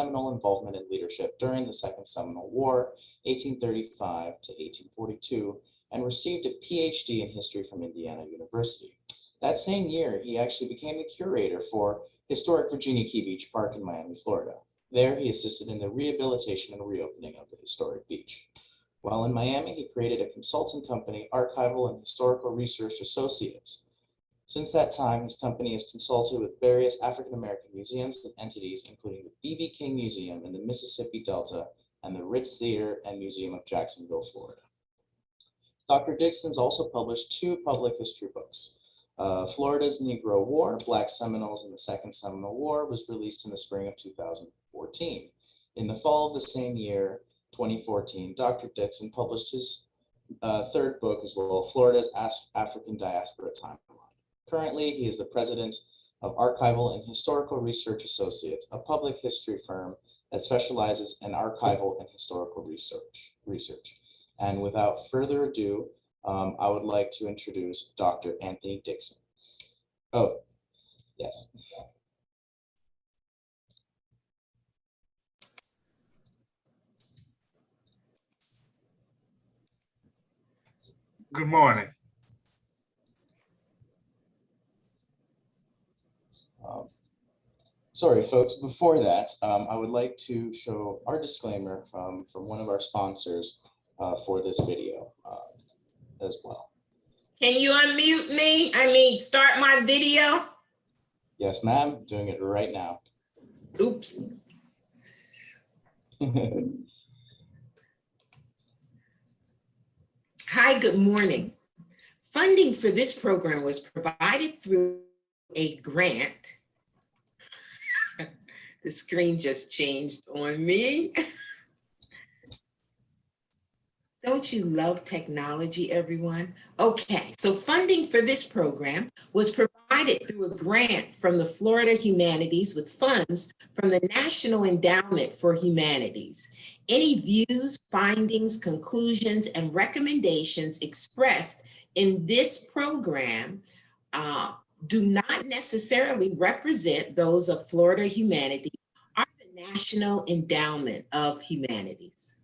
seminal involvement and leadership during the Second Seminole War, 1835 to 1842, and received a PhD in history from Indiana University. That same year, he actually became the curator for historic Virginia Key Beach Park in Miami, Florida. There, he assisted in the rehabilitation and reopening of the historic beach. While in Miami, he created a consulting company, Archival and Historical Research Associates. Since that time, his company has consulted with various African American museums and entities, including the B.B. King Museum in the Mississippi Delta and the Ritz Theater and Museum of Jacksonville, Florida. Dr. Dixon's also published 2 public history books. Florida's Negro War, Black Seminoles in the Second Seminole War, was released in the spring of 2014. In the fall of the same year, 2014, Dr. Dixon published his 3rd book as well, Florida's African Diaspora Timeline. Currently, he is the president of Archival and Historical Research Associates, a public history firm that specializes in archival and historical research. And without further ado, I would like to introduce Dr. Anthony Dixon. Oh, yes. Good morning. Sorry, folks, before that, I would like to show our disclaimer from one of our sponsors for this video as well. Can you unmute me? Start my video? Yes, ma'am, doing it right now. Oops. Hi, good morning. Funding for this program was provided through a grant. The screen just changed on me. Don't you love technology, everyone? Okay, so funding for this program was provided through a grant from the Florida Humanities with funds from the National Endowment for Humanities. Any views, findings, conclusions, and recommendations expressed in this program do not necessarily represent those of Florida Humanities or the National Endowment of Humanities.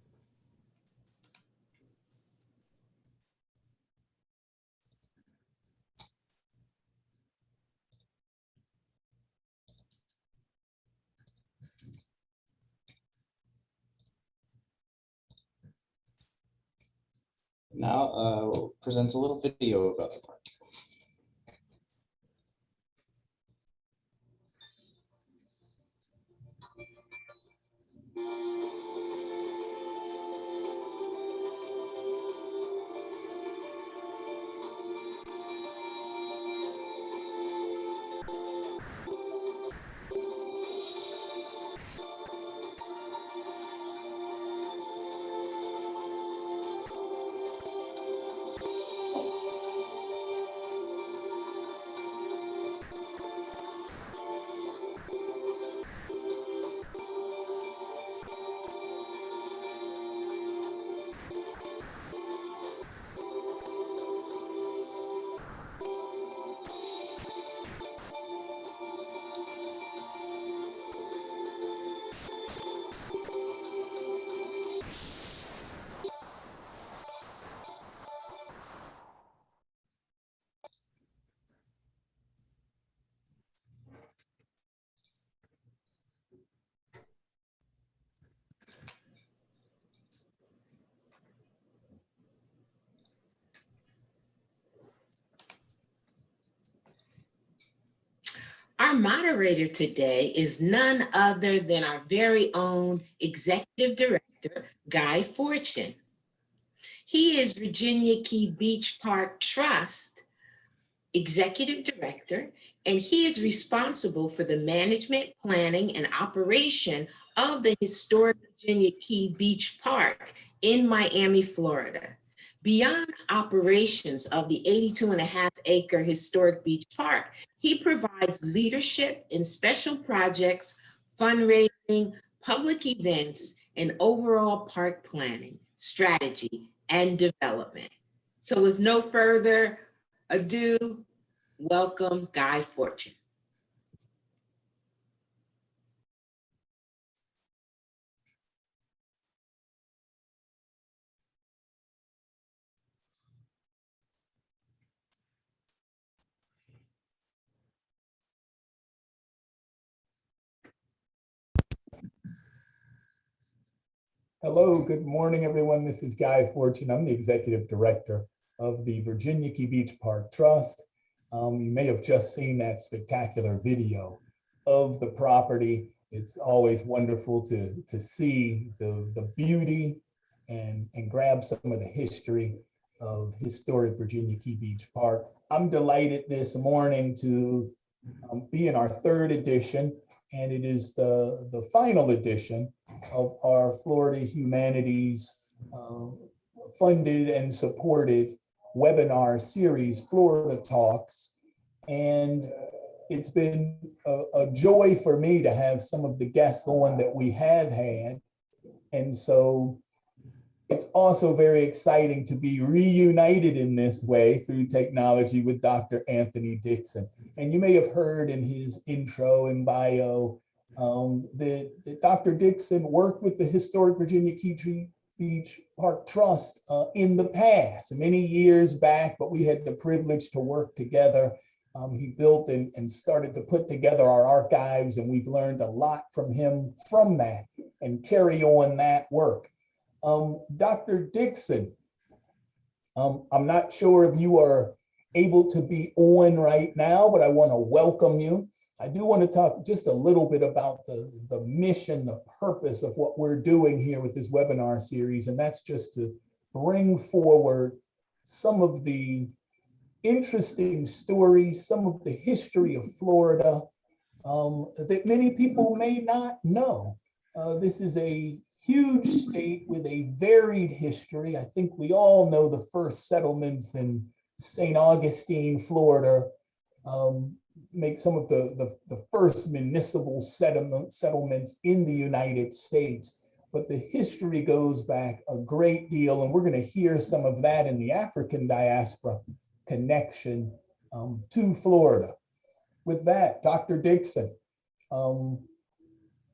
Now we'll present a little video about the park. Our moderator today is none other than our very own Executive Director, Guy Forchion. He is Virginia Key Beach Park Trust Executive Director, and he is responsible for the management, planning, and operation of the historic Virginia Key Beach Park in Miami, Florida. Beyond operations of the 82.5-acre historic beach park, he provides leadership in special projects, fundraising, public events, and overall park planning, strategy, and development. So with no further ado, welcome Guy Forchion. Hello, good morning, everyone. This is Guy Forchion. I'm the executive director of the Virginia Key Beach Park Trust. You may have just seen that spectacular video of the property. It's always wonderful to see the beauty and grab some of the history of historic Virginia Key Beach Park. I'm delighted this morning to be in our third edition, and it is the final edition of our Florida Humanities funded and supported webinar series, Florida Talks. And it's been a joy for me to have some of the guests on that we have had. And so it's also very exciting to be reunited in this way through technology with Dr. Anthony Dixon. And you may have heard in his intro and bio that Dr. Dixon worked with the historic Virginia Key Beach Park Trust in the past, many years back, but we had the privilege to work together. He built and started to put together our archives, and we've learned a lot from him from that and carry on that work. Dr. Dixon, I'm not sure if you are able to be on right now, but I want to welcome you. I do want to talk just a little bit about the mission, the purpose of what we're doing here with this webinar series, and that's just to bring forward some of the interesting stories, some of the history of Florida that many people may not know. This is a huge state with a varied history. I think we all know the first settlements in St. Augustine, Florida, make some of the first municipal settlements in the United States. But the history goes back a great deal, and we're going to hear some of that in the African diaspora connection to Florida. With that, Dr. Dixon,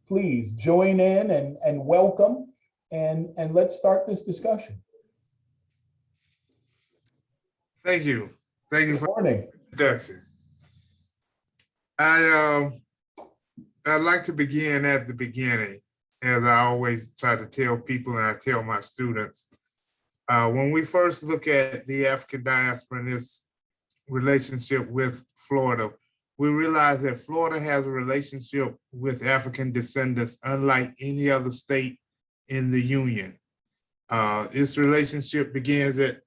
please join in and welcome, and let's start this discussion. Thank you. Thank you Good for morning. the introduction. I'd like to begin at the beginning, as I always try to tell people and I tell my students. When we first look at the African diaspora and its relationship with Florida, we realize that Florida has a relationship with African descendants unlike any other state in the Union. This relationship begins at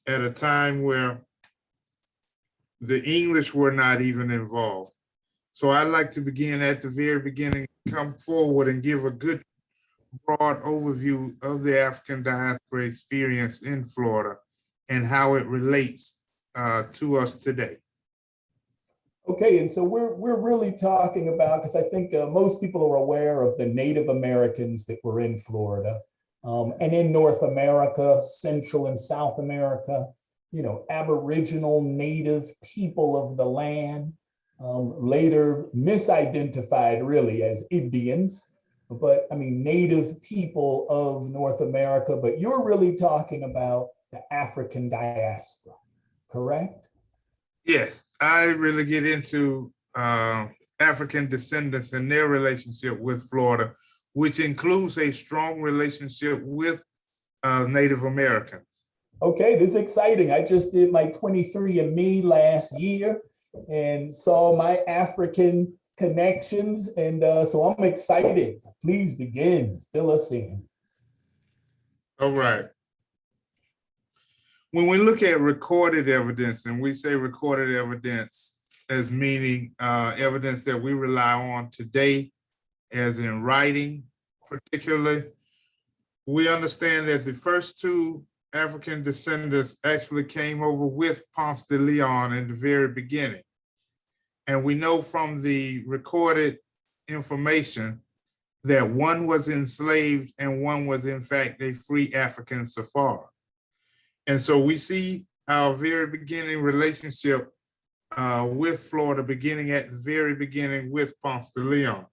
a time where the English were not even involved. So I'd like to begin at the very beginning, come forward and give a good broad overview of the African diaspora experience in Florida and how it relates to us today. Okay, and so we're really talking about, because I think most people are aware of the Native Americans that were in Florida and in North America, Central and South America, you know, Aboriginal Native people of the land, later misidentified really as Indians, but I mean, Native people of North America, but you're really talking about the African diaspora, correct? Yes, I really get into African descendants and their relationship with Florida, which includes a strong relationship with Native Americans. Okay, this is exciting. I just did my 23andMe last year and saw my African connections. And so I'm excited. Please begin, fill us in. All right. When we look at recorded evidence, and we say recorded evidence as meaning evidence that we rely on today, as in writing particularly, we understand that the first two African descendants actually came over with Ponce de Leon in the very beginning. And we know from the recorded information that one was enslaved and one was in fact a free African Safari. And so we see our very beginning relationship with Florida beginning at the very beginning with Ponce de Leon.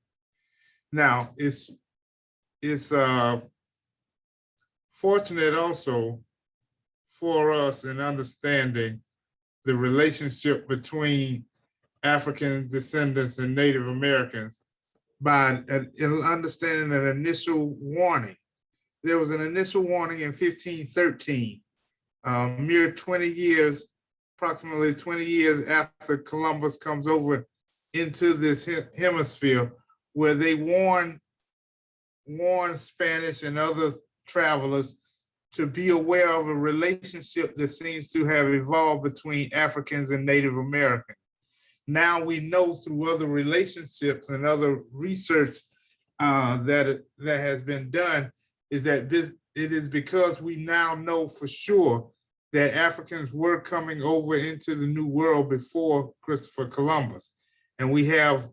Now, it's fortunate also for us in understanding the relationship between African descendants and Native Americans by understanding an initial warning there was an initial warning in 1513, mere 20 years, approximately 20 years after Columbus comes over into this hemisphere, where they warn Spanish and other travelers to be aware of a relationship that seems to have evolved between Africans and Native Americans. Now we know through other relationships and other research that has been done, is that it is because we now know for sure that Africans were coming over into the New World before Christopher Columbus. And we have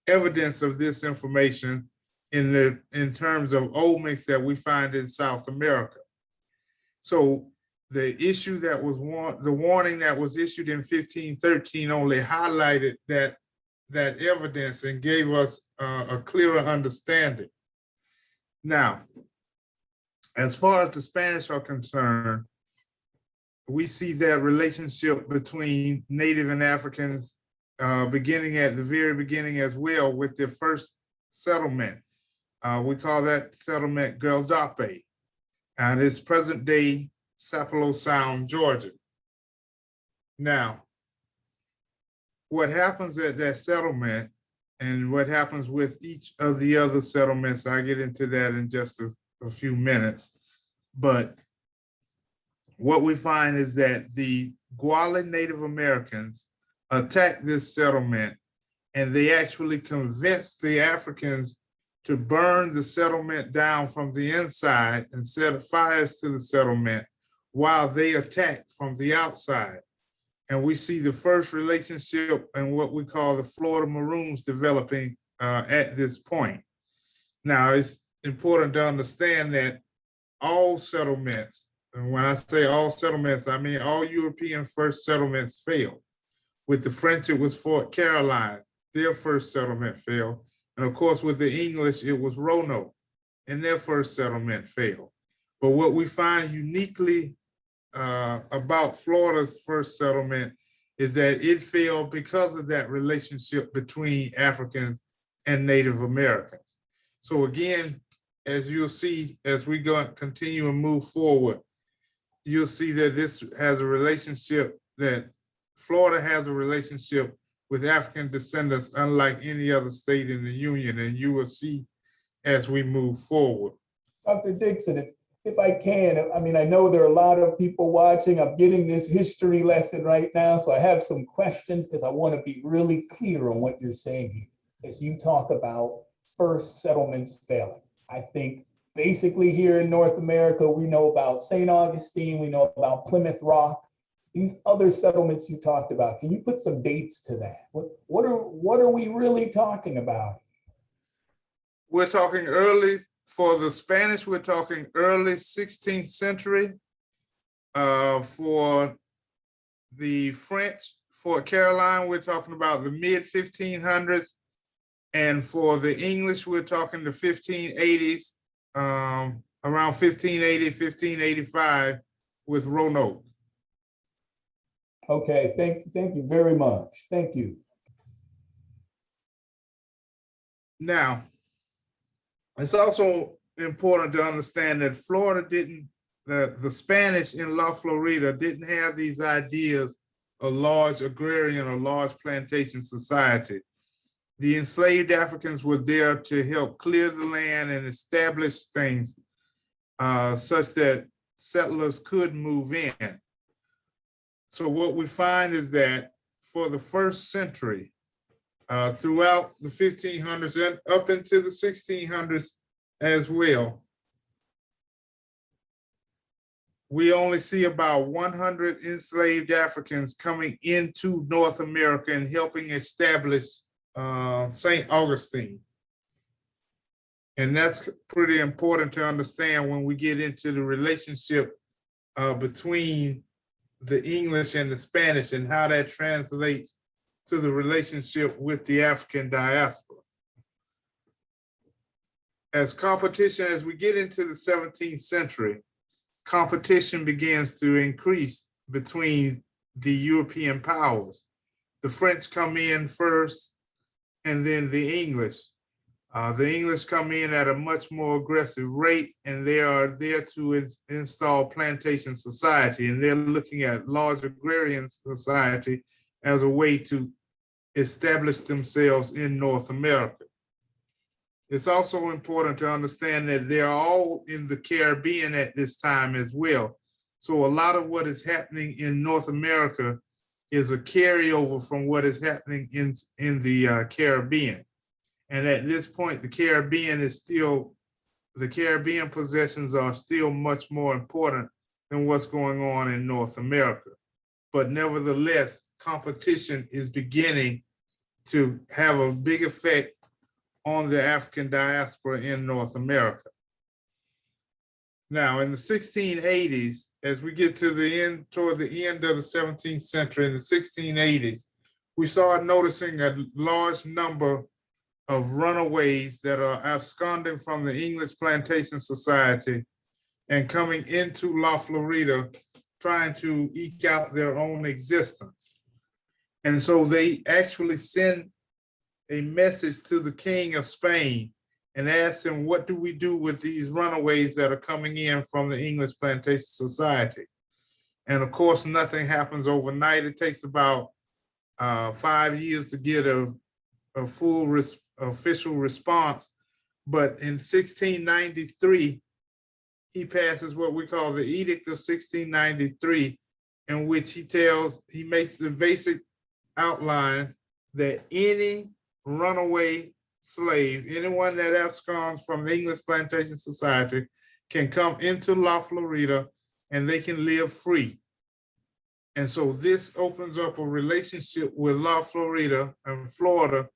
evidence of this information in terms of omics that we find in South America. So the issue that was the warning that was issued in 1513 only highlighted that evidence and gave us a clearer understanding. Now, as far as the Spanish are concerned, we see that relationship between Native and Africans beginning at the very beginning as well with their first settlement. We call that settlement Gueldape, and it's present day Sapelo Sound, Georgia. Now, what happens at that settlement and what happens with each of the other settlements, I'll get into that in just a few minutes. But what we find is that the Guale Native Americans attacked this settlement, and they actually convinced the Africans to burn the settlement down from the inside and set fires to the settlement while they attacked from the outside. And we see the first relationship and what we call the Florida Maroons developing at this point. Now, it's important to understand that all settlements, and when I say all settlements, I mean all European first settlements failed. With the French, it was Fort Caroline, their first settlement failed. And of course, with the English, it was Roanoke, and their first settlement failed. But what we find uniquely about Florida's first settlement is that it failed because of that relationship between Africans and Native Americans. So again, as you'll see, as we continue and move forward, you'll see that this has a relationship, that Florida has a relationship with African descendants unlike any other state in the Union, and you will see as we move forward. Dr. Dixon, if I can, I mean, I know there are a lot of people watching. I'm getting this history lesson right now, so I have some questions because I want to be really clear on what you're saying here. As you talk about first settlements failing, I think basically here in North America, we know about St. Augustine, we know about Plymouth Rock, these other settlements you talked about. Can you put some dates to that? What are we really talking about? We're talking early. For the Spanish, we're talking early 16th century. For the French, Fort Caroline, we're talking about the mid 1500s. And for the English, we're talking the 1580s, around 1580, 1585 with Roanoke. Okay, thank you very much. Thank you. Now, it's also important to understand that Florida the Spanish in La Florida didn't have these ideas of large agrarian or large plantation society. The enslaved Africans were there to help clear the land and establish things such that settlers could move in. So what we find is that for the first century, throughout the 1500s and up into the 1600s as well, we only see about 100 enslaved Africans coming into North America and helping establish St. Augustine. And that's pretty important to understand when we get into the relationship between the English and the Spanish and how that translates to the relationship with the African diaspora. As we get into the 17th century, competition begins to increase between the European powers. The French come in first, and then the English. The English come in at a much more aggressive rate, and they are there to install plantation society, and they're looking at large agrarian society as a way to establish themselves in North America. It's also important to understand that they're all in the Caribbean at this time as well. So a lot of what is happening in North America is a carryover from what is happening in the Caribbean. And at this point, the Caribbean possessions are still much more important than what's going on in North America. But nevertheless, competition is beginning to have a big effect on the African diaspora in North America. Now, in the 1680s, as we get to toward the end of the 17th century, in the 1680s, we start noticing a large number of runaways that are absconding from the English Plantation Society and coming into La Florida, trying to eke out their own existence. And so they actually send a message to the King of Spain and ask him, what do we do with these runaways that are coming in from the English Plantation Society? And of course, nothing happens overnight. It takes about 5 years to get a full official response. But in 1693, he passes what we call the Edict of 1693, in which he makes the basic outline that any runaway slave, anyone that absconds from the English Plantation Society, can come into La Florida and they can live free. And so this opens up a relationship with La Florida and Florida,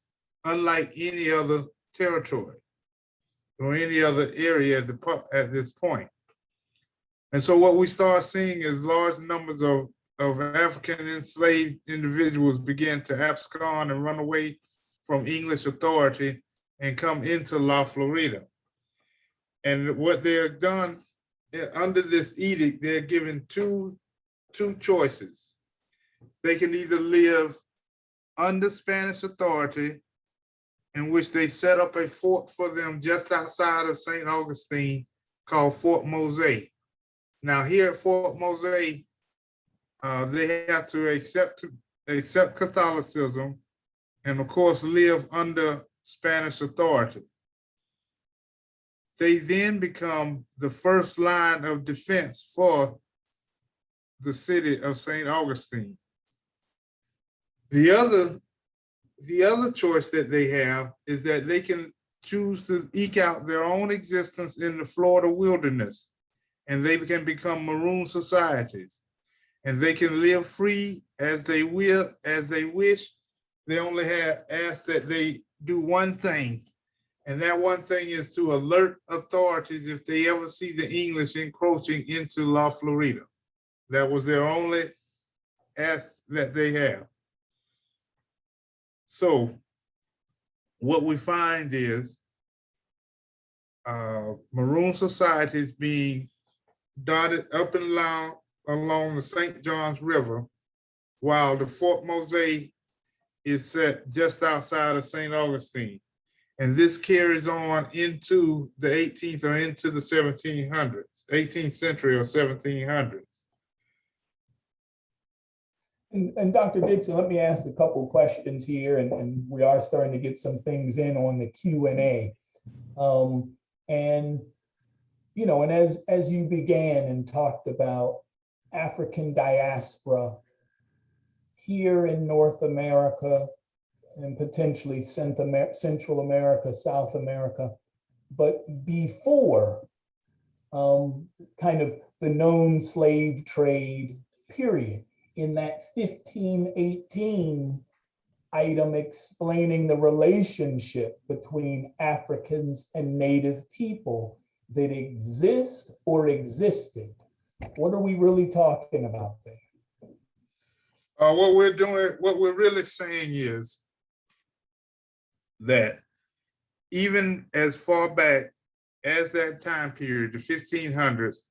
unlike any other territory or any other area at this point. And so what we start seeing is large numbers of African enslaved individuals begin to abscond and run away from English authority and come into La Florida. And what they're done under this edict, they're given two choices. They can either live under Spanish authority, in which they set up a fort for them just outside of St. Augustine called Fort Mose. Now here at Fort Mose, they have to accept Catholicism and of course live under Spanish authority. They then become the first line of defense for the city of St. Augustine. The other choice that they have is that they can choose to eke out their own existence in the Florida wilderness, and they can become maroon societies, and they can live free as they wish. They only have asked that they do one thing, and that one thing is to alert authorities if they ever see the English encroaching into La Florida. That was their only ask that they have. So what we find is maroon societies being dotted up and along the St. Johns River, while the Fort Mose is set just outside of St. Augustine. And this carries on into the 18th or into the 1700s, 18th century or 1700s. And Dr. Dixon, let me ask a couple of questions here, and we are starting to get some things in on the Q&A. And as you began and talked about African diaspora here in North America and potentially Central America, South America, but before kind of the known slave trade period, in that 1518 item explaining the relationship between Africans and Native people that exist or existed. What are we really talking about there? What we're really saying is that even as far back as that time period, the 1500s,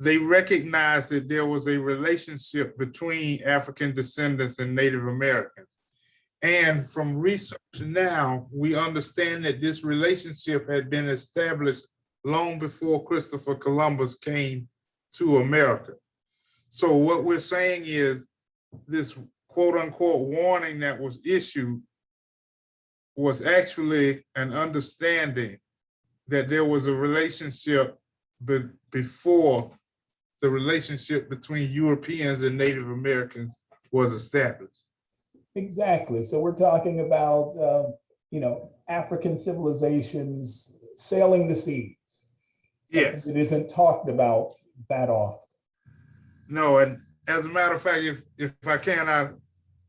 they recognized that there was a relationship between African descendants and Native Americans. And from research now, we understand that this relationship had been established long before Christopher Columbus came to America. So what we're saying is this quote unquote warning that was issued was actually an understanding that there was a relationship before the relationship between Europeans and Native Americans was established. Exactly. So we're talking about, African civilizations sailing the seas. Something Yes. that isn't talked about that often. No, and as a matter of fact, if I can,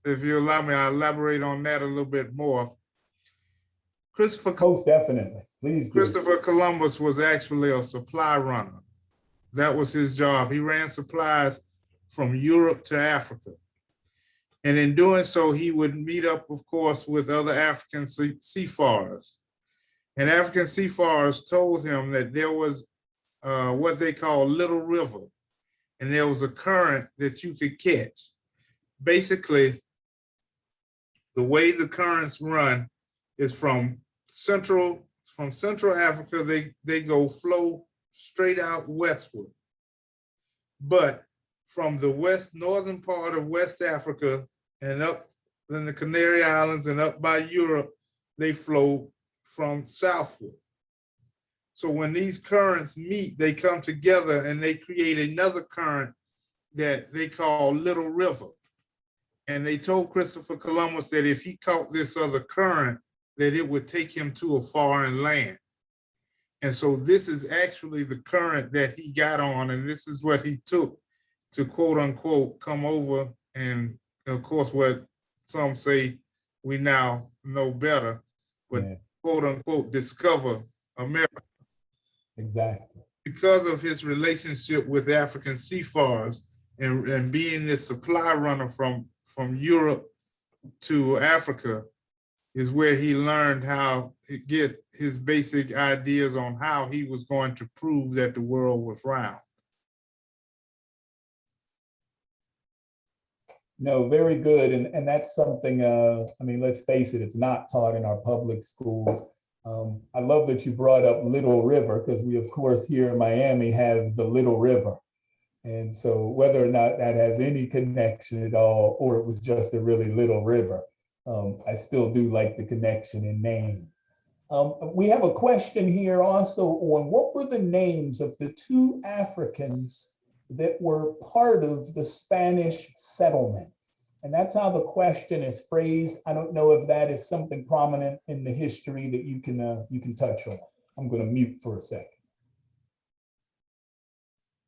if you allow me, I'll elaborate on that a little bit more. Most definitely. Please do. Christopher Columbus was actually a supply runner. That was his job. He ran supplies from Europe to Africa. And in doing so, he would meet up, of course, with other African seafarers. And African seafarers told him that there was what they call Little River, and there was a current that you could catch. Basically, the way the currents run is from Central Africa, they flow straight out westward. But from the northern part of West Africa and up in the Canary Islands and up by Europe, they flow from southward. So when these currents meet, they come together and they create another current that they call Little River. And they told Christopher Columbus that if he caught this other current, that it would take him to a foreign land. And so this is actually the current that he got on, and this is what he took to quote unquote come over, and of course what some say we now know better, but quote unquote discover America. Exactly. Because of his relationship with African seafarers and being this supply runner from Europe to Africa is where he learned how to get his basic ideas on how he was going to prove that the world was round. No, very good. And that's something, let's face it, it's not taught in our public schools. I love that you brought up Little River, because we, of course, here in Miami have the Little River. And so whether or not that has any connection at all, or it was just a really little river, I still do like the connection in name. We have a question here also on what were the names of the two Africans that were part of the Spanish settlement? And that's how the question is phrased. I don't know if that is something prominent in the history that you can touch on. I'm going to mute for a second.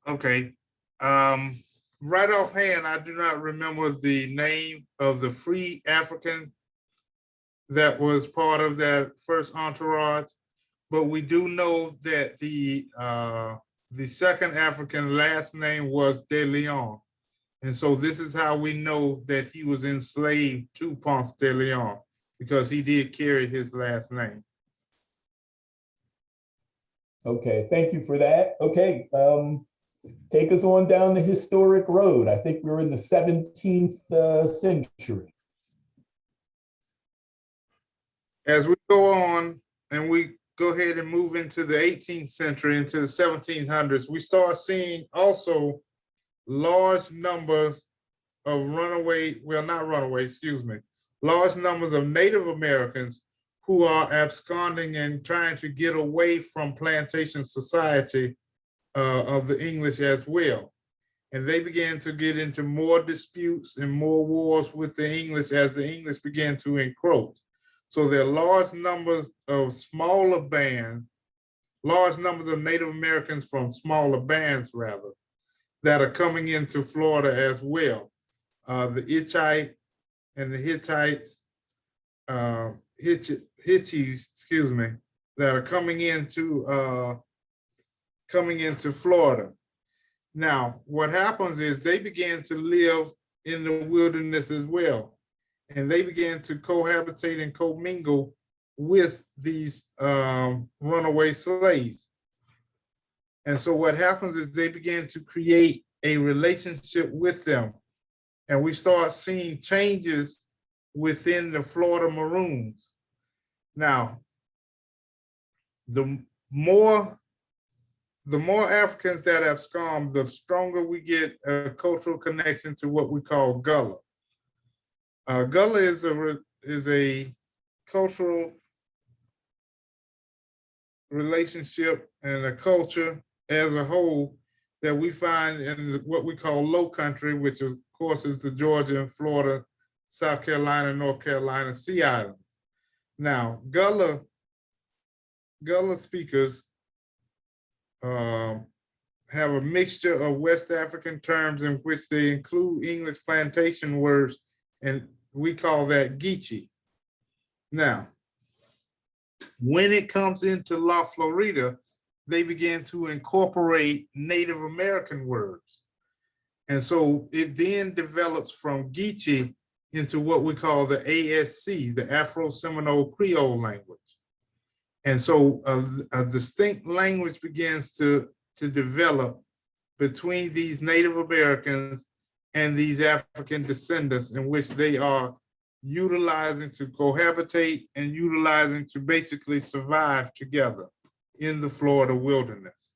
Okay. Right offhand, I do not remember the name of the free African that was part of that first entourage, but we do know that the second African last name was De Leon. And so this is how we know that he was enslaved to Ponce de Leon, because he did carry his last name. Okay, thank you for that. Okay, take us on down the historic road. I think we're in the 17th century. As we go on and we go ahead and move into the 18th century, into the 1700s, we start seeing also large numbers of large numbers of Native Americans who are absconding and trying to get away from plantation society of the English as well. And they began to get into more disputes and more wars with the English as the English began to encroach. So there are large numbers of Native Americans from smaller bands rather, that are coming into Florida as well. The Hitchite and the Hittites, Hitchis, that are coming into Florida. Now, what happens is they began to live in the wilderness as well, and they began to cohabitate and commingle with these runaway slaves. And so what happens is they began to create a relationship with them. And we start seeing changes within the Florida Maroons. Now, the more Africans that abscond, the stronger we get a cultural connection to what we call Gullah. Gullah is a cultural relationship and a culture as a whole that we find in what we call Low Country, which of course is the Georgia and Florida, South Carolina, North Carolina Sea Islands. Now, Gullah speakers have a mixture of West African terms in which they include English plantation words, and we call that Geechee. Now, when it comes into La Florida, they began to incorporate Native American words. And so it then develops from Geechee into what we call the ASC, the Afro-Seminole Creole language. And so a distinct language begins to develop between these Native Americans and these African descendants, in which they are utilizing to cohabitate and utilizing to basically survive together in the Florida wilderness.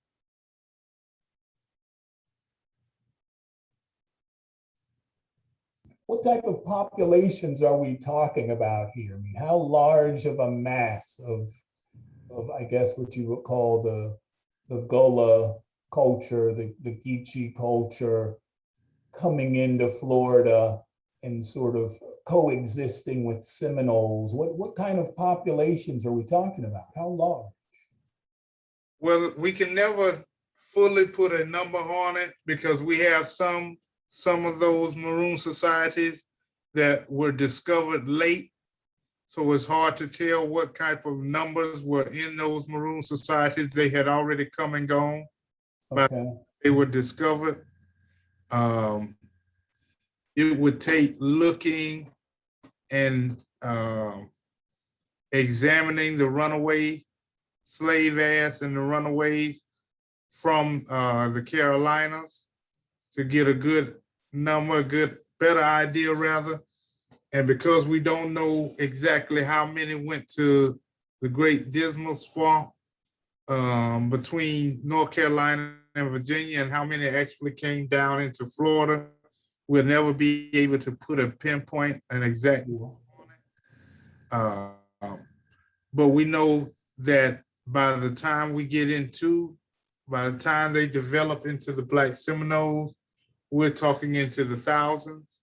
What type of populations are we talking about here? I mean, how large of a mass of I guess what you would call the Gullah culture, the Geechee culture coming into Florida and sort of coexisting with Seminoles? What kind of populations are we talking about? How large? Well, we can never fully put a number on it because we have some of those maroon societies that were discovered late. So it's hard to tell what type of numbers were in those maroon societies. They had already come and gone, but they were discovered. It would take looking and examining the runaway slave ass and the runaways from the Carolinas to get a good number, better idea rather. And because we don't know exactly how many went to the Great Dismal Swamp between North Carolina and Virginia and how many actually came down into Florida, we'll never be able to put a pinpoint, an exact on it. But we know that by the time they develop into the Black Seminoles, we're talking into the thousands.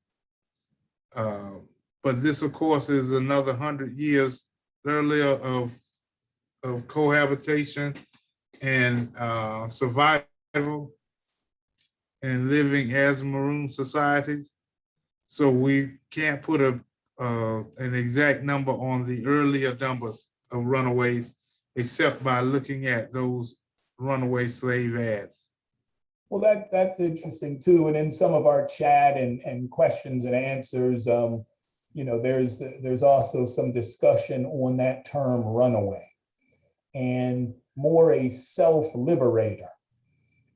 But this, of course, is another 100 years earlier of cohabitation and survival and living as maroon societies. So we can't put an exact number on the earlier numbers of runaways, except by looking at those runaway slave ads. Well, that's interesting too. And in some of our chat and questions and answers, there's also some discussion on that term runaway and more a self-liberator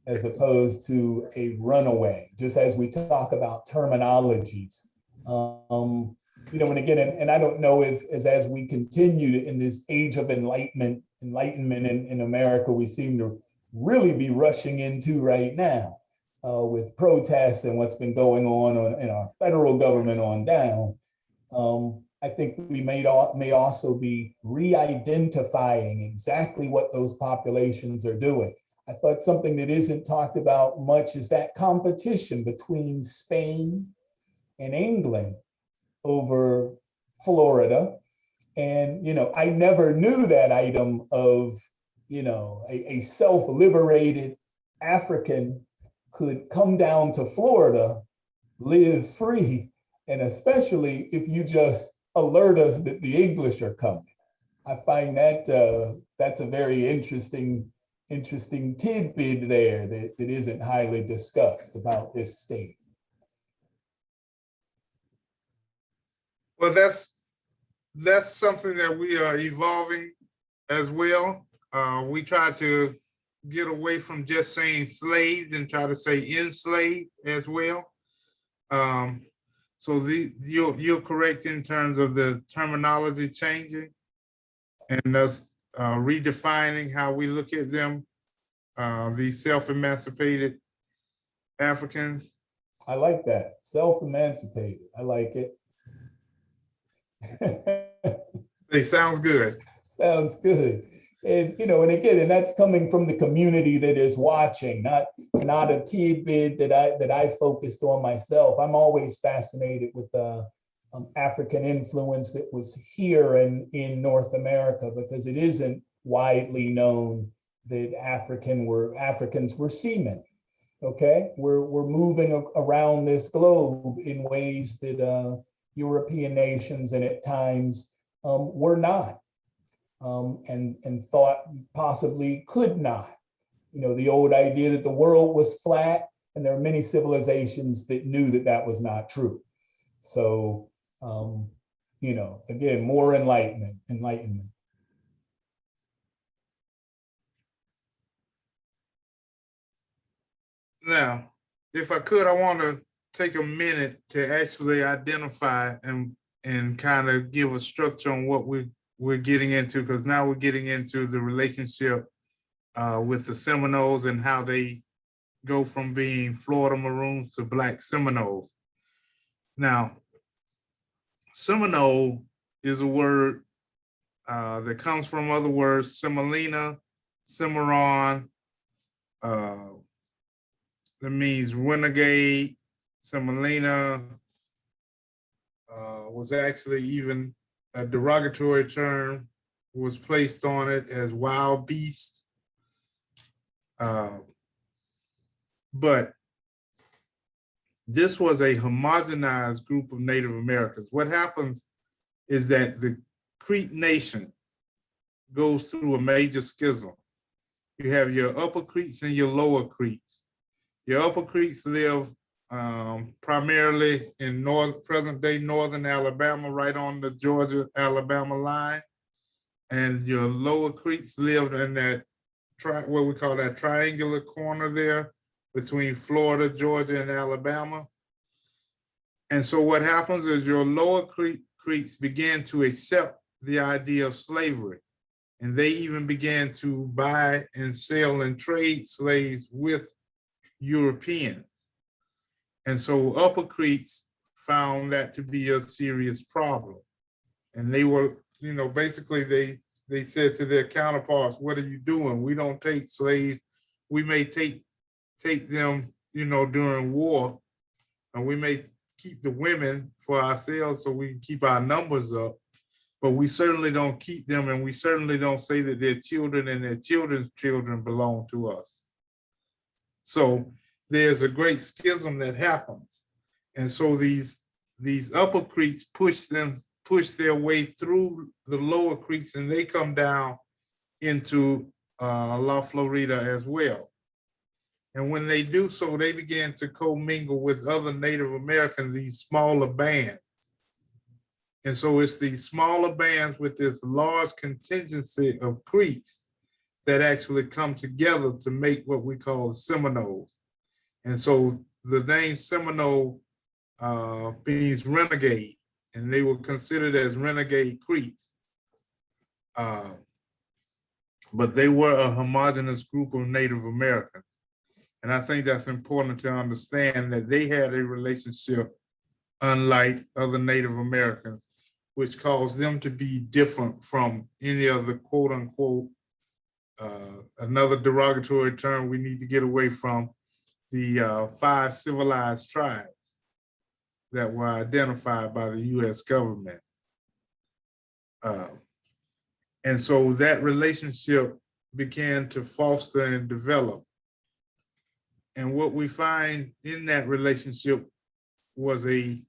as opposed to a runaway, just as we talk about terminologies. And again, and I don't know if as we continue in this age of enlightenment in America, we seem to really be rushing into right now with protests and what's been going on in our federal government on down. I think we may also be re-identifying exactly what those populations are doing. I thought something that isn't talked about much is that competition between Spain and England over Florida. And, I never knew that item of, a self-liberated African could come down to Florida, live free, and especially if you just alert us that the English are coming. I find that that's a very interesting tidbit there that isn't highly discussed about this state. Well, that's something that we are evolving as well. We try to get away from just saying slaved and try to say enslaved as well. So you're correct in terms of the terminology changing and thus redefining how we look at them, these self-emancipated Africans. I like that. Self-emancipated. I like it. It sounds good. Sounds good. And and again, and that's coming from the community that is watching, not a tidbit that I focused on myself. I'm always fascinated with the African influence that was here in North America, because it isn't widely known that Africans were seamen. Okay, we're moving around this globe in ways that European nations and at times were not. And thought possibly could not. The old idea that the world was flat, and there are many civilizations that knew that that was not true. So, again, more enlightenment. Now, if I could, I want to take a minute to actually identify and kind of give a structure on what we're getting into, because now we're getting into the relationship with the Seminoles and how they go from being Florida Maroons to Black Seminoles. Now, Seminole is a word that comes from other words, Semolina, Cimarron, that means renegade. Semolina was actually even a derogatory term was placed on it as wild beast. But this was a homogenized group of Native Americans. What happens is that the Creek Nation goes through a major schism. You have your Upper Creeks and your Lower Creeks. Your Upper Creeks live primarily in present-day northern Alabama, right on the Georgia-Alabama line. And your Lower Creeks lived in that what we call that triangular corner there between Florida, Georgia, and Alabama. And so what happens is your Lower Creeks began to accept the idea of slavery. And they even began to buy and sell and trade slaves with Europeans. And so Upper Creeks found that to be a serious problem. And they were, basically they said to their counterparts, what are you doing? We don't take slaves. We may take them, during war, and we may keep the women for ourselves so we can keep our numbers up, but we certainly don't keep them, and we certainly don't say that their children and their children's children belong to us. So there's a great schism that happens. And so these Upper Creeks push their way through the Lower Creeks, and they come down into La Florida as well. And when they do so, they began to commingle with other Native Americans, these smaller bands. And so it's these smaller bands with this large contingency of Creeks that actually come together to make what we call Seminoles. And so the name Seminole means renegade, and they were considered as renegade Creeks. But they were a homogeneous group of Native Americans. And I think that's important to understand, that they had a relationship unlike other Native Americans, which caused them to be different from any other quote unquote, another derogatory term we need to get away from, the 5 civilized tribes that were identified by the US government. And so that relationship began to foster and develop. And what we find in that relationship was the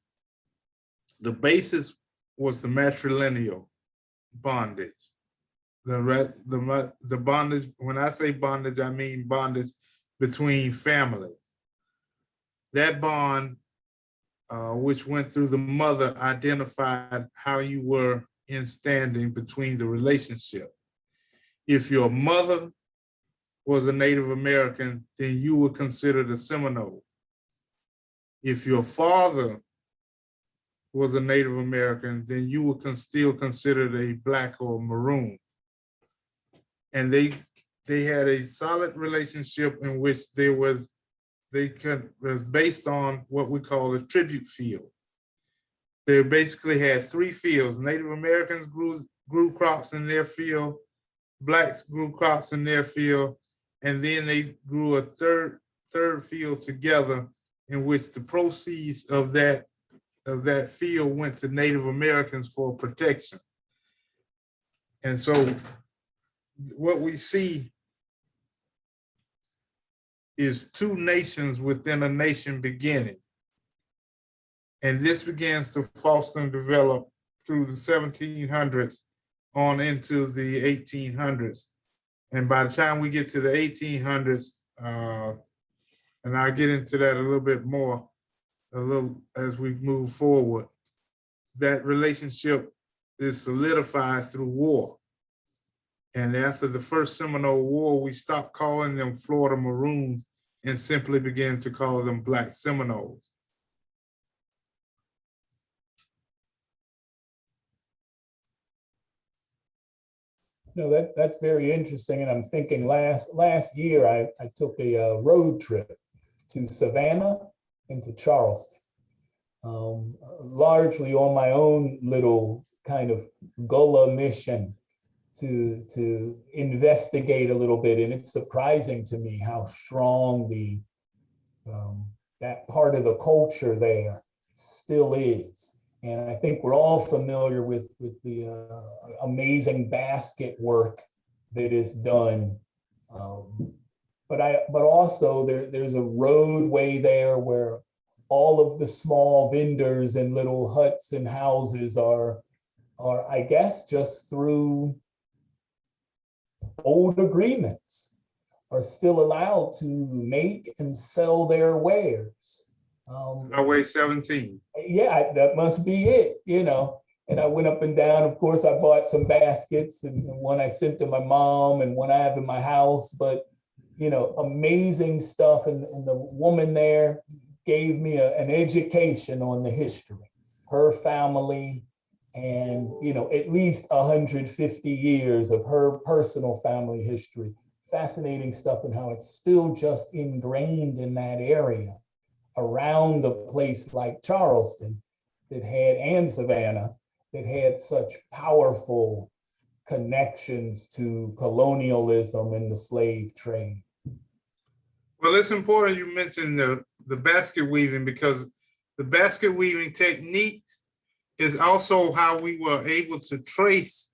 basis was the matrilineal bondage. The bondage, when I say bondage, I mean bondage between families. That bond, which went through the mother, identified how you were in standing between the relationship. If your mother was a Native American, then you were considered a Seminole. If your father was a Native American, then you were still considered a Black or maroon. And they had a solid relationship in which was based on what we call a tribute field. They basically had 3 fields. Native Americans grew crops in their field, Blacks grew crops in their field, and then they grew a third field together, in which the proceeds of that field went to Native Americans for protection. And so what we see is 2 nations within a nation beginning. And this begins to foster and develop through the 1700s on into the 1800s. And by the time we get to the 1800s, and I'll get into that a little bit more, as we move forward, that relationship is solidified through war. And after the first Seminole War, we stopped calling them Florida Maroons and simply began to call them Black Seminoles. No, that's very interesting. And I'm thinking last year, I took a road trip to Savannah and to Charleston, largely on my own little kind of gullah mission to investigate a little bit. And it's surprising to me how strong that part of the culture there still is. And I think we're all familiar with the amazing basket work that is done. But also there's a roadway there where all of the small vendors and little huts and houses are I guess just through old agreements are still allowed to make and sell their wares. Highway 17. Yeah, that must be it, And I went up and down. Of course, I bought some baskets, and one I sent to my mom and one I have in my house. But, amazing stuff. And the woman there gave me an education on the history, her family, and, at least 150 years of her personal family history. Fascinating stuff, and how it's still just ingrained in that area around a place like Charleston and Savannah that had such powerful connections to colonialism and the slave trade. Well, it's important you mentioned the basket weaving, because the basket weaving techniques is also how we were able to trace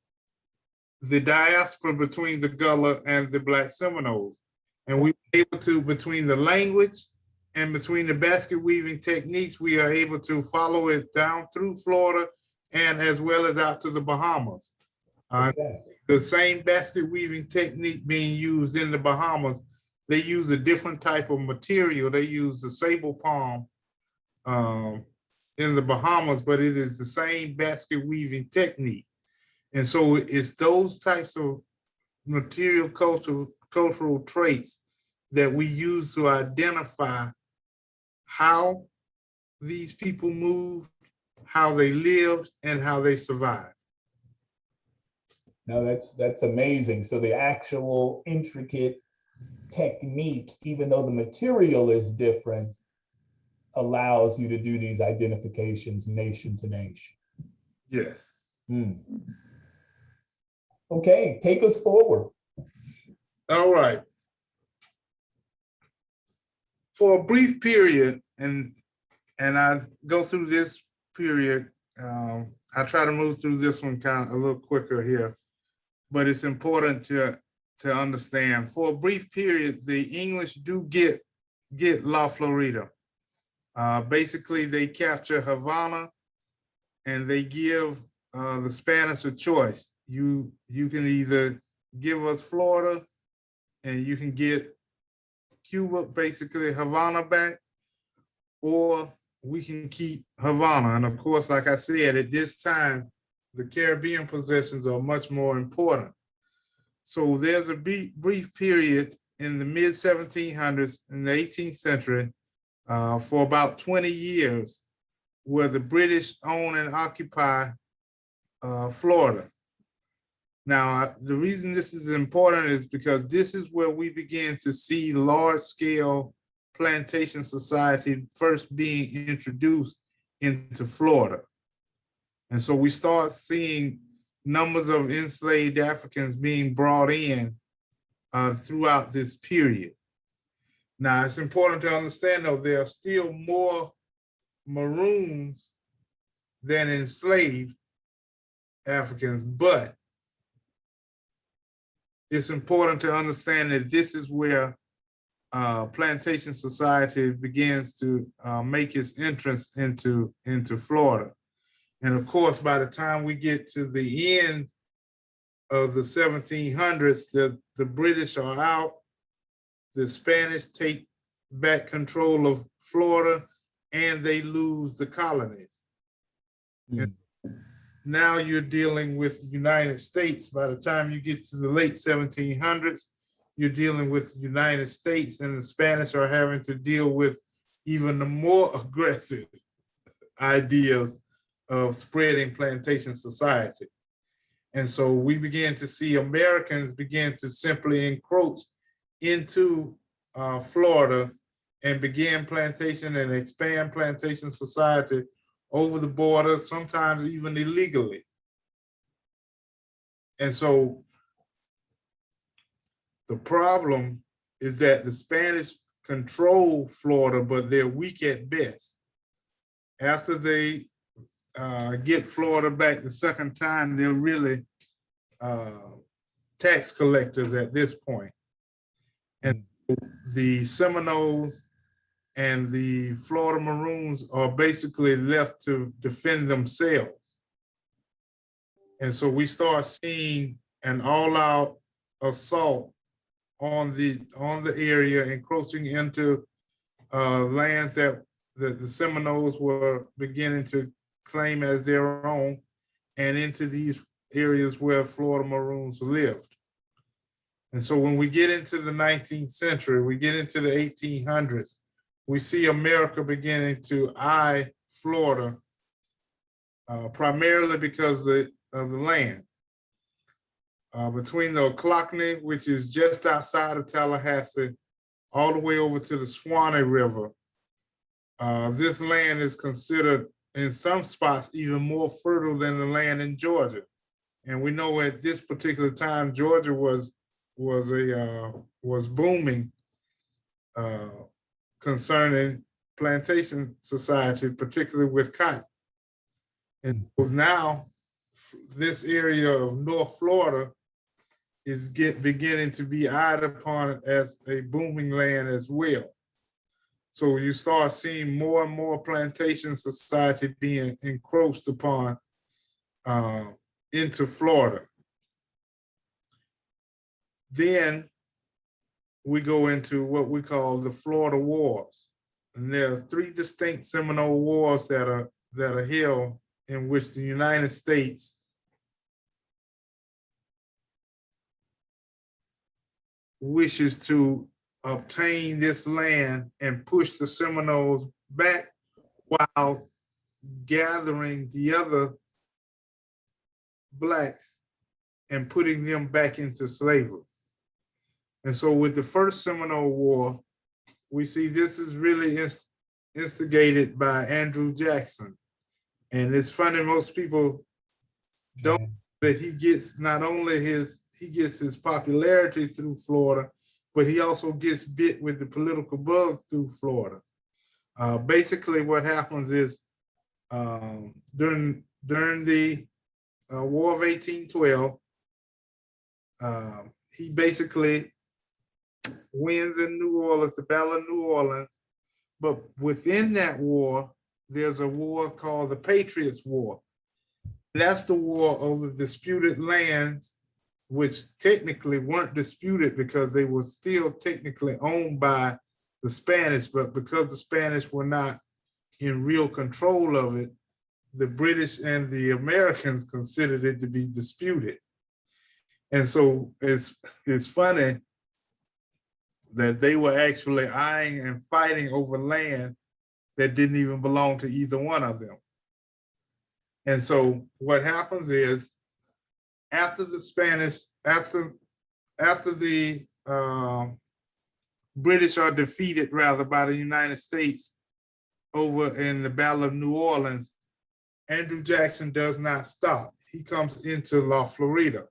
the diaspora between the Gullah and the Black Seminoles. And we were able to, between the language and between the basket weaving techniques, we are able to follow it down through Florida and as well as out to the Bahamas. Okay. The same basket weaving technique being used in the Bahamas, they use a different type of material. They use the sable palm in the Bahamas, but it is the same basket weaving technique. And so it's those types of material cultural traits that we use to identify how these people moved, how they lived, and how they survived. No, that's amazing. So the actual intricate technique, even though the material is different, allows you to do these identifications nation to nation. Yes. Okay, take us forward. All right. For a brief period, and I go through this period, I try to move through this one kind of a little quicker here, but it's important to understand. For a brief period, the English do get La Florida. Basically, they capture Havana, and they give the Spanish a choice. You can either give us Florida, and you can get Cuba, basically Havana, back, or we can keep Havana. And of course, like I said, at this time, the Caribbean possessions are much more important. So there's a brief period in the mid 1700s, in the 18th century, for about 20 years, where the British own and occupy Florida. Now, the reason this is important is because this is where we begin to see large-scale plantation society first being introduced into Florida. And so we start seeing numbers of enslaved Africans being brought in throughout this period. Now, it's important to understand, though, there are still more maroons than enslaved Africans, but it's important to understand that this is where plantation society begins to make its entrance into Florida. And of course, by the time we get to the end of the 1700s, the British are out, the Spanish take back control of Florida, and they lose the colonies. And now you're dealing with the United States. By the time you get to the late 1700s, you're dealing with the United States, and the Spanish are having to deal with even the more aggressive ideas of spreading plantation society. And so we began to see Americans begin to simply encroach into Florida and begin plantation and expand plantation society over the border, sometimes even illegally. And so the problem is that the Spanish control Florida, but they're weak at best. After they get Florida back the second time, they're really tax collectors at this point. And the Seminoles and the Florida Maroons are basically left to defend themselves. And so we start seeing an all-out assault on the area, encroaching into lands that the Seminoles were beginning to claim as their own, and into these areas where Florida Maroons lived. And so when we get into the 19th century, we get into the 1800s, we see America beginning to eye Florida, primarily because of the land. Between the Ocklawaha, which is just outside of Tallahassee, all the way over to the Swanee River, this land is considered in some spots even more fertile than the land in Georgia. And we know at this particular time, Georgia was booming concerning plantation society, particularly with cotton. And now this area of North Florida is beginning to be eyed upon as a booming land as well. So you start seeing more and more plantation society being encroached upon into Florida. Then we go into what we call the Florida Wars. And there are three distinct Seminole wars that are held, in which the United States wishes to obtain this land and push the Seminoles back while gathering the other Blacks and putting them back into slavery. And so with the first Seminole War, we see this is really instigated by Andrew Jackson. And it's funny, most people don't know that he gets not only his popularity through Florida, but he also gets bit with the political bug through Florida. Basically what happens is during the War of 1812, he basically wins in New Orleans, the Battle of New Orleans. But within that war, there's a war called the Patriots' War. That's the war over disputed lands, which technically weren't disputed because they were still technically owned by the Spanish, but because the Spanish were not in real control of it, the British and the Americans considered it to be disputed. And so it's funny that they were actually eyeing and fighting over land that didn't even belong to either one of them. And so what happens is after the Spanish, after the British are defeated rather by the United States over in the Battle of New Orleans, Andrew Jackson does not stop. He comes into La Florida.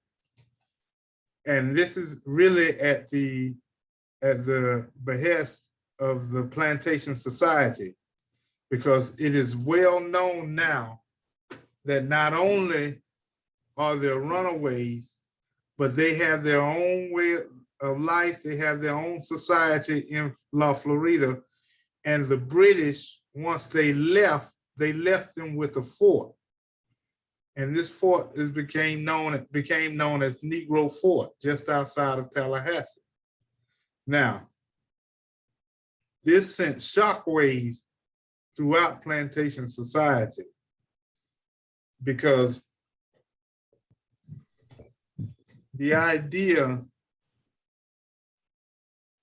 And this is really at the behest of the Plantation Society, because it is well known now that not only are there runaways, but they have their own way of life, they have their own society in La Florida. And the British, once they left them with a fort. And this fort became known as Negro Fort, just outside of Tallahassee. Now, this sent shockwaves throughout plantation society, because the idea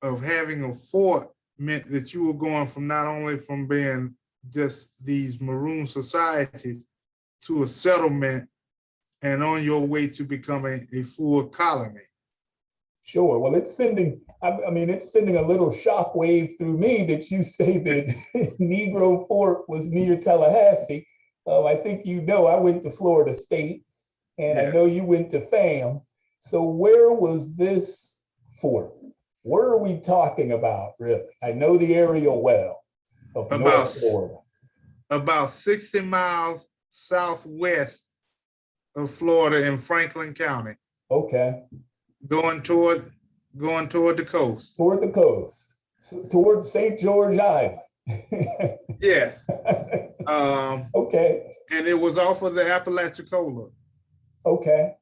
of having a fort meant that you were going from not only from being just these maroon societies to a settlement and on your way to becoming a full colony. Sure. Well, it's sending, I mean, it's sending a little shockwave through me that you say that Negro Fort was near Tallahassee. I think you know I went to Florida State, and Yeah. I know you went to FAM. So where was this fort? Where are we talking about, really? I know the area well of North Florida. About 60 miles southwest of Florida in Franklin County. Okay. Going toward the coast. Toward the coast, so toward St. George Island. Yes. Okay. And it was off of the Apalachicola. Okay.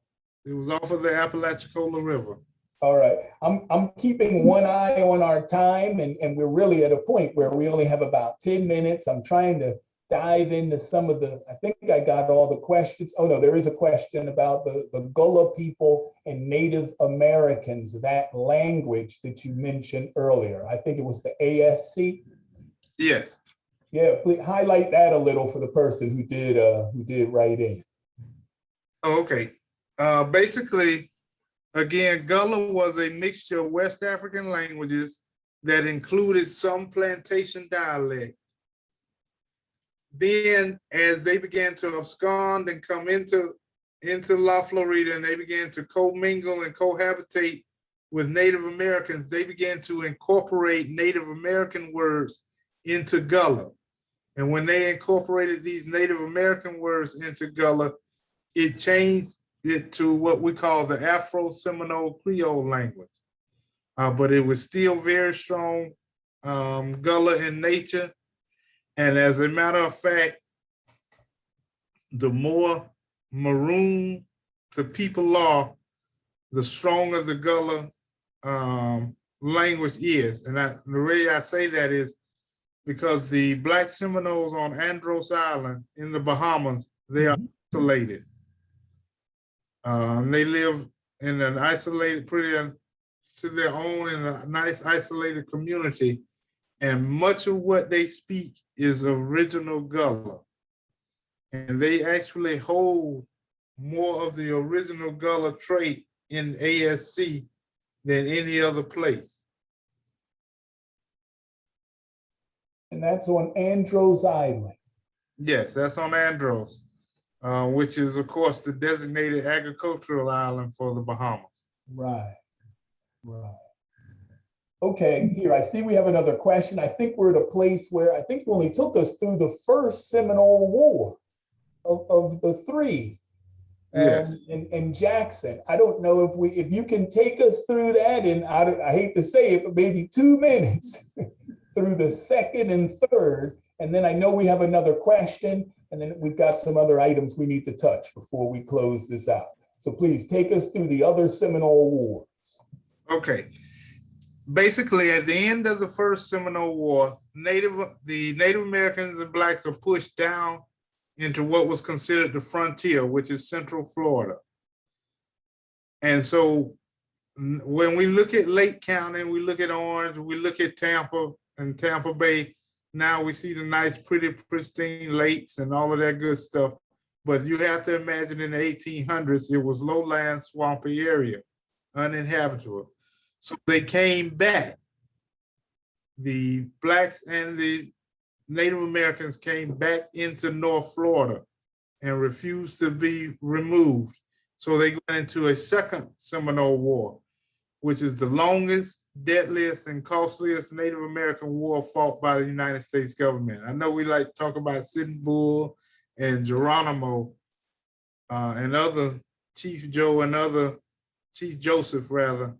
It was off of the Apalachicola River. All right. I'm keeping one eye on our time, and we're really at a point where we only have about 10 minutes. I'm trying to dive into some of the, I think I got all the questions. Oh no, there is a question about the Gullah people and Native Americans, that language that you mentioned earlier. I think it was the ASC. Yes. Yeah, please highlight that a little for the person who did write in. Oh, okay. Basically, again, Gullah was a mixture of West African languages that included some plantation dialect. Then, as they began to abscond and come into La Florida, and they began to commingle and cohabitate with Native Americans, they began to incorporate Native American words into Gullah. And when they incorporated these Native American words into Gullah, it changed it to what we call the Afro-Seminole Creole language. But it was still very strong Gullah in nature. And as a matter of fact, the more maroon the people are, the stronger the Gullah language is. And the way I say that is because the Black Seminoles on Andros Island in the Bahamas, they are isolated. They live in an isolated, pretty to their own, in a nice isolated community. And much of what they speak is original Gullah. And they actually hold more of the original Gullah trait in ASC than any other place. And that's on Andros Island. Yes, that's on Andros, which is, of course, the designated agricultural island for the Bahamas. Right, right. Okay, here, I see we have another question. I think we're at a place where I think you only took us through the first Seminole War of the three. Yes. In Jackson. I don't know if you can take us through that in, I hate to say it, but maybe 2 minutes through the second and third. And then I know we have another question, and then we've got some other items we need to touch before we close this out. So please take us through the other Seminole War. Okay. Basically, at the end of the first Seminole War, the Native Americans and Blacks are pushed down into what was considered the frontier, which is Central Florida. And so when we look at Lake County, we look at Orange, we look at Tampa and Tampa Bay, Now we see the nice, pretty, pristine lakes and all of that good stuff. But you have to imagine in the 1800s, it was lowland, swampy area, uninhabitable. So they came back. The Blacks and the Native Americans came back into North Florida and refused to be removed. So they went into a second Seminole War, which is the longest, deadliest, and costliest Native American war fought by the United States government. I know we like to talk about Sitting Bull and Geronimo and other Chief Joe and other Chief Joseph rather,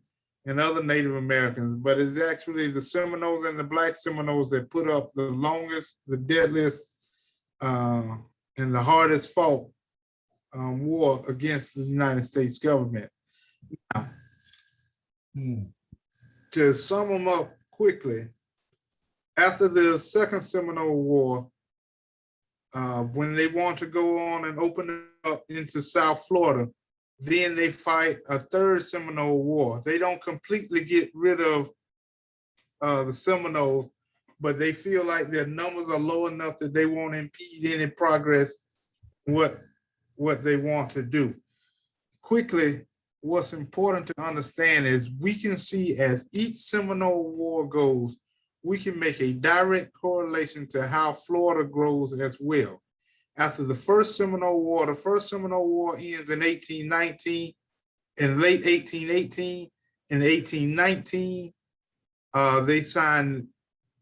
and other Native Americans, but it's actually the Seminoles and the Black Seminoles that put up the longest, the deadliest, and the hardest fought war against the United States government. Now, to sum them up quickly, after the Second Seminole War, when they want to go on and open up into South Florida, then they fight a third Seminole War. They don't completely get rid of the Seminoles, but they feel like their numbers are low enough that they won't impede any progress what they want to do. Quickly, what's important to understand is we can see as each Seminole War goes, we can make a direct correlation to how Florida grows as well. After the first Seminole War ends in 1819, in late 1818, in 1819, they signed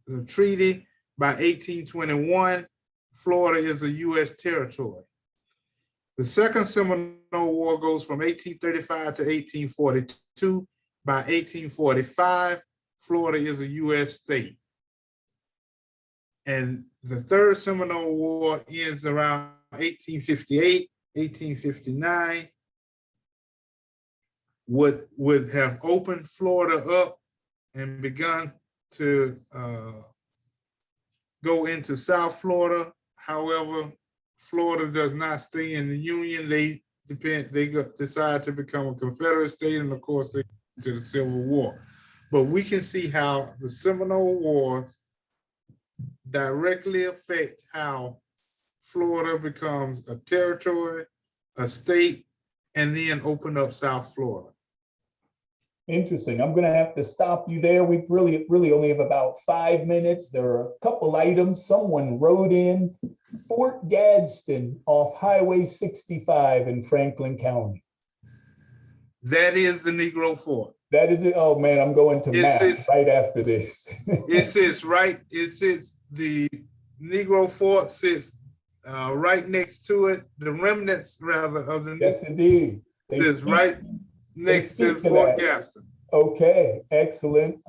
the treaty. By 1821, Florida is a U.S. territory. The second Seminole War goes from 1835 to 1842. By 1845, Florida is a U.S. state. And the third Seminole War ends around 1858, 1859, would have opened Florida up and begun to go into South Florida. However, Florida does not stay in the Union. They decide to become a Confederate state, and of course, they into the Civil War. But we can see how the Seminole War directly affect how Florida becomes a territory, a state, and then open up South Florida. Interesting. I'm going to have to stop you there. We really only have about 5 minutes. There are a couple items. Someone wrote in Fort Gadsden off Highway 65 in Franklin County. That is the Negro Fort. That is it. Oh man, I'm going to math right after this. It sits the Negro Fort sits right next to it. The remnants, rather, of the yes, indeed. Sits right next to Fort Gadsden. Okay, excellent.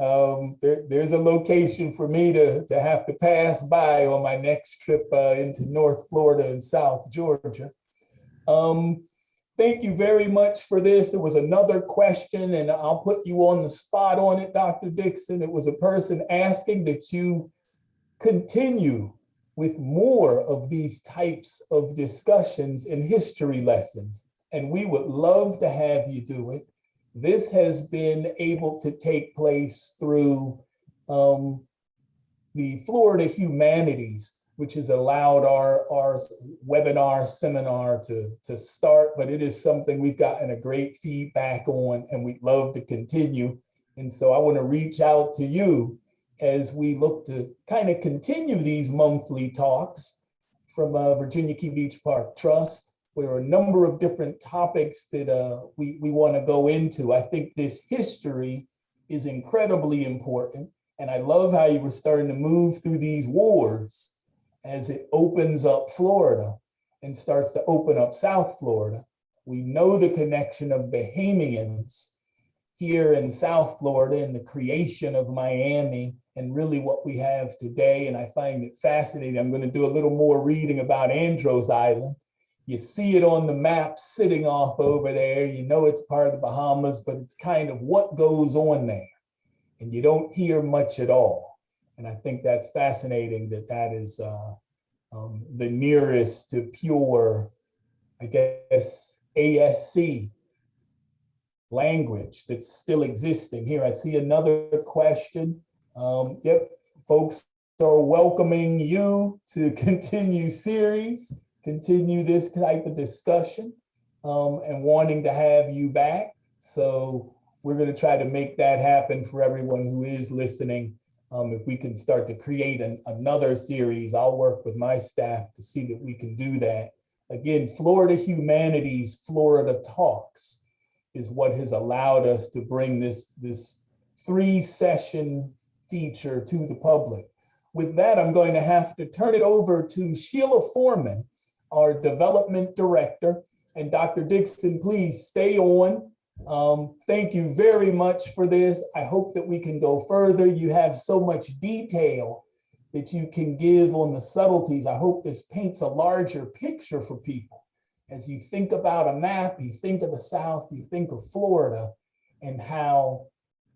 There's a location for me to have to pass by on my next trip into North Florida and South Georgia. Thank you very much for this. There was another question, and I'll put you on the spot on it, Dr. Dixon. It was a person asking that you continue with more of these types of discussions in history lessons, and we would love to have you do it. This has been able to take place through the Florida Humanities, which has allowed our webinar seminar to start, but it is something we've gotten a great feedback on, and we'd love to continue. And so I want to reach out to you as we look to kind of continue these monthly talks from Virginia Key Beach Park Trust. There are a number of different topics that we want to go into. I think this history is incredibly important. And I love how you were starting to move through these wars as it opens up Florida and starts to open up South Florida. We know the connection of Bahamians here in South Florida and the creation of Miami and really what we have today. And I find it fascinating. I'm going to do a little more reading about Andros Island. You see it on the map sitting off over there. You know it's part of the Bahamas, but it's kind of what goes on there. And you don't hear much at all. And I think that's fascinating that is the nearest to pure, I guess, ASC language that's still existing here. I see another question. Yep, folks So welcoming you to continue this type of discussion, and wanting to have you back. So we're going to try to make that happen for everyone who is listening. If we can start to create another series, I'll work with my staff to see that we can do that. Again, Florida Humanities, Florida Talks is what has allowed us to bring this 3-session feature to the public. With that, I'm going to have to turn it over to Sheila Foreman, our development director. And Dr. Dixon, please stay on. Thank you very much for this. I hope that we can go further. You have so much detail that you can give on the subtleties. I hope this paints a larger picture for people. As you think about a map, you think of the South, you think of Florida, and how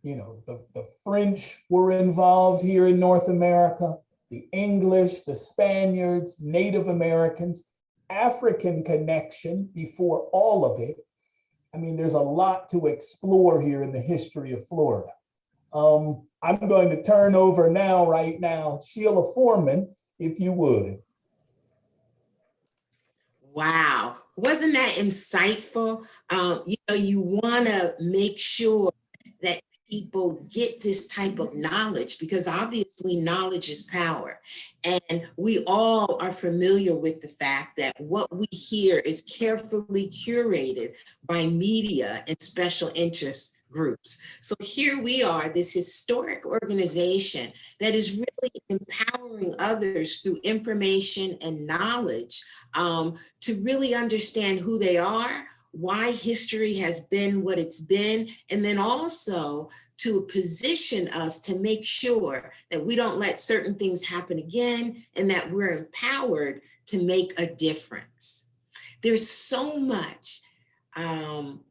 the French were involved here in North America, the English, the Spaniards, Native Americans, African connection before all of it. I mean, there's a lot to explore here in the history of Florida. I'm going to turn over right now, Sheila Foreman, if you would. Wow, wasn't that insightful? You want to make sure that people get this type of knowledge, because obviously knowledge is power. And we all are familiar with the fact that what we hear is carefully curated by media and special interest groups. So here we are, this historic organization that is really empowering others through information and knowledge to really understand who they are, why history has been what it's been, and then also to position us to make sure that we don't let certain things happen again and that we're empowered to make a difference. There's so much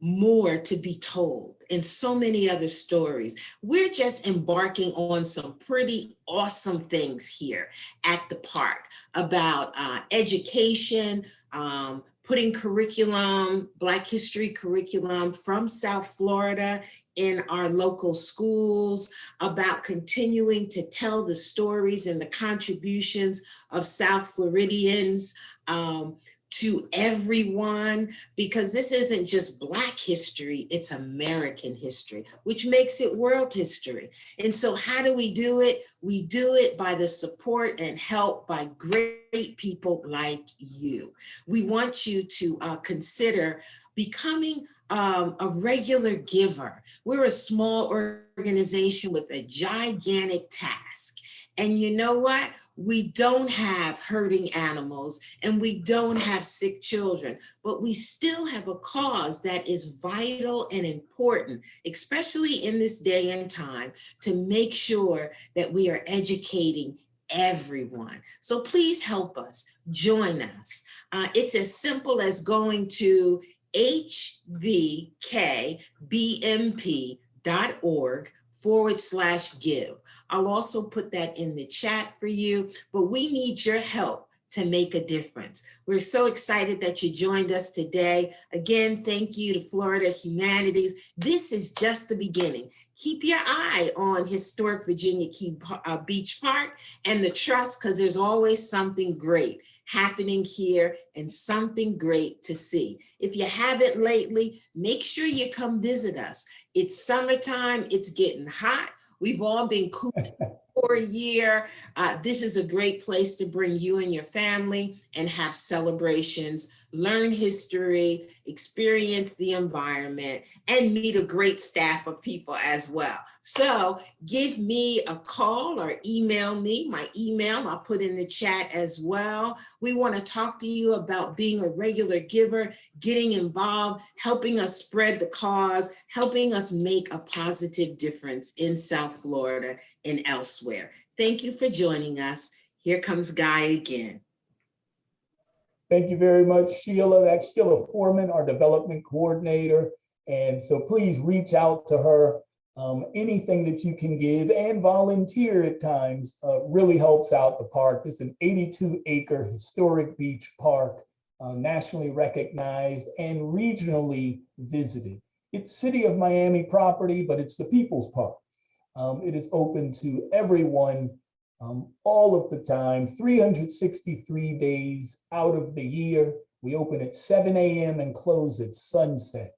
more to be told and so many other stories. We're just embarking on some pretty awesome things here at the park about education, putting curriculum, Black history curriculum from South Florida in our local schools, about continuing to tell the stories and the contributions of South Floridians to everyone, because this isn't just Black history, it's American history, which makes it world history. And so how do we do it? We do it by the support and help by great people like you. We want you to consider becoming a regular giver. We're a small organization with a gigantic task. And you know what? We don't have hurting animals and we don't have sick children, but we still have a cause that is vital and important, especially in this day and time, to make sure that we are educating everyone. So please help us, join us. It's as simple as going to hvkbmp.org/give. I'll also put that in the chat for you, but we need your help to make a difference. We're so excited that you joined us today. Again, thank you to Florida Humanities. This is just the beginning. Keep your eye on historic Virginia Key Beach Park and the Trust, because there's always something great happening here and something great to see. If you haven't lately, make sure you come visit us. It's summertime, it's getting hot. We've all been cooped for a year. This is a great place to bring you and your family and have celebrations, learn history, experience the environment, and meet a great staff of people as well. So give me a call or email me. My email I'll put in the chat as well. We want to talk to you about being a regular giver, getting involved, helping us spread the cause, helping us make a positive difference in South Florida and elsewhere. Thank you for joining us. Here comes Guy again. Thank you very much, Sheila. That's Sheila Foreman, our development coordinator. And so please reach out to her. Anything that you can give and volunteer at times really helps out the park. This is an 82-acre historic beach park, nationally recognized and regionally visited. It's City of Miami property, but it's the People's Park. It is open to everyone all of the time, 363 days out of the year. We open at 7 a.m. and close at sunset.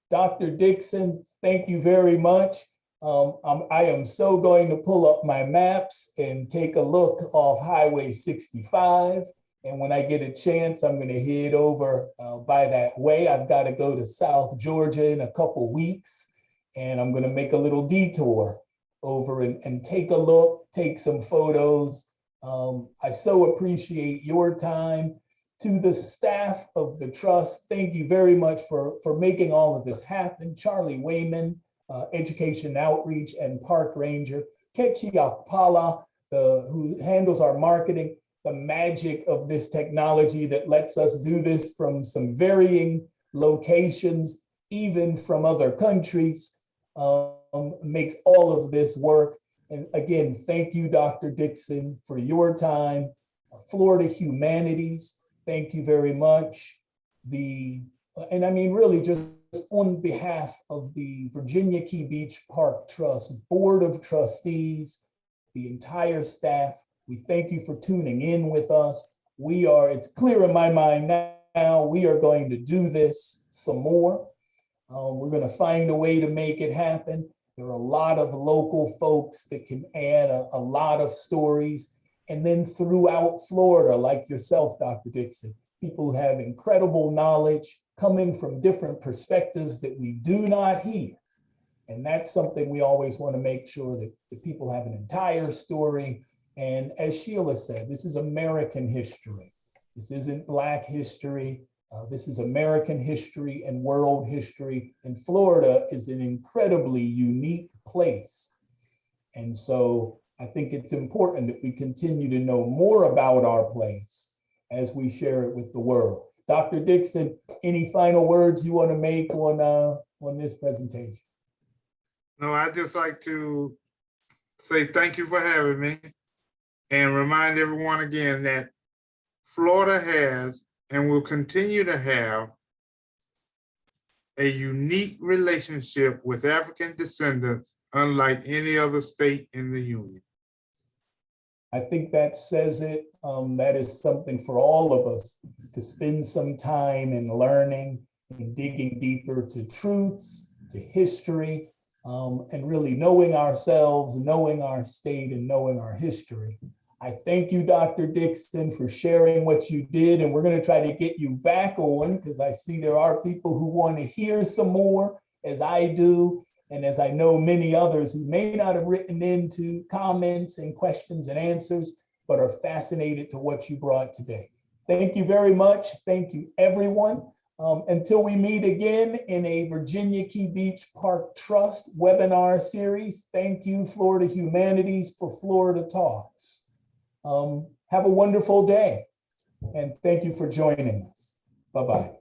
Dr. Dixon, thank you very much. I am so going to pull up my maps and take a look off Highway 65. And when I get a chance, I'm going to head over by that way. I've got to go to South Georgia in a couple weeks, and I'm going to make a little detour over and take a look, take some photos. I so appreciate your time. To the staff of the Trust, thank you very much for making all of this happen. Charlie Wayman, Education Outreach and Park Ranger, Kechi Akpala, who handles our marketing, the magic of this technology that lets us do this from some varying locations, even from other countries, makes all of this work. And again, thank you, Dr. Dixon, for your time. Florida Humanities, thank you very much. And I mean, really just on behalf of the Virginia Key Beach Park Trust Board of Trustees, the entire staff, we thank you for tuning in with us. It's clear in my mind now, we are going to do this some more. We're going to find a way to make it happen. There are a lot of local folks that can add a lot of stories. And then throughout Florida, like yourself, Dr. Dixon, people who have incredible knowledge coming from different perspectives that we do not hear. And that's something we always want to make sure that people have an entire story. And as Sheila said, this is American history. This isn't Black history. This is American history and world history. And Florida is an incredibly unique place. And so I think it's important that we continue to know more about our place as we share it with the world. Dr. Dixon, any final words you want to make on this presentation? No, I'd just like to say thank you for having me and remind everyone again that Florida has and will continue to have a unique relationship with African descendants, unlike any other state in the Union. I think that says it. That is something for all of us to spend some time in learning and digging deeper to truths, to history, and really knowing ourselves, knowing our state, and knowing our history. I thank you, Dr. Dixon, for sharing what you did, and we're going to try to get you back on because I see there are people who want to hear some more, as I do, and as I know many others who may not have written into comments and questions and answers, but are fascinated to what you brought today. Thank you very much. Thank you, everyone. Until we meet again in a Virginia Key Beach Park Trust webinar series, thank you, Florida Humanities, for Florida Talks. Have a wonderful day, and thank you for joining us. Bye-bye.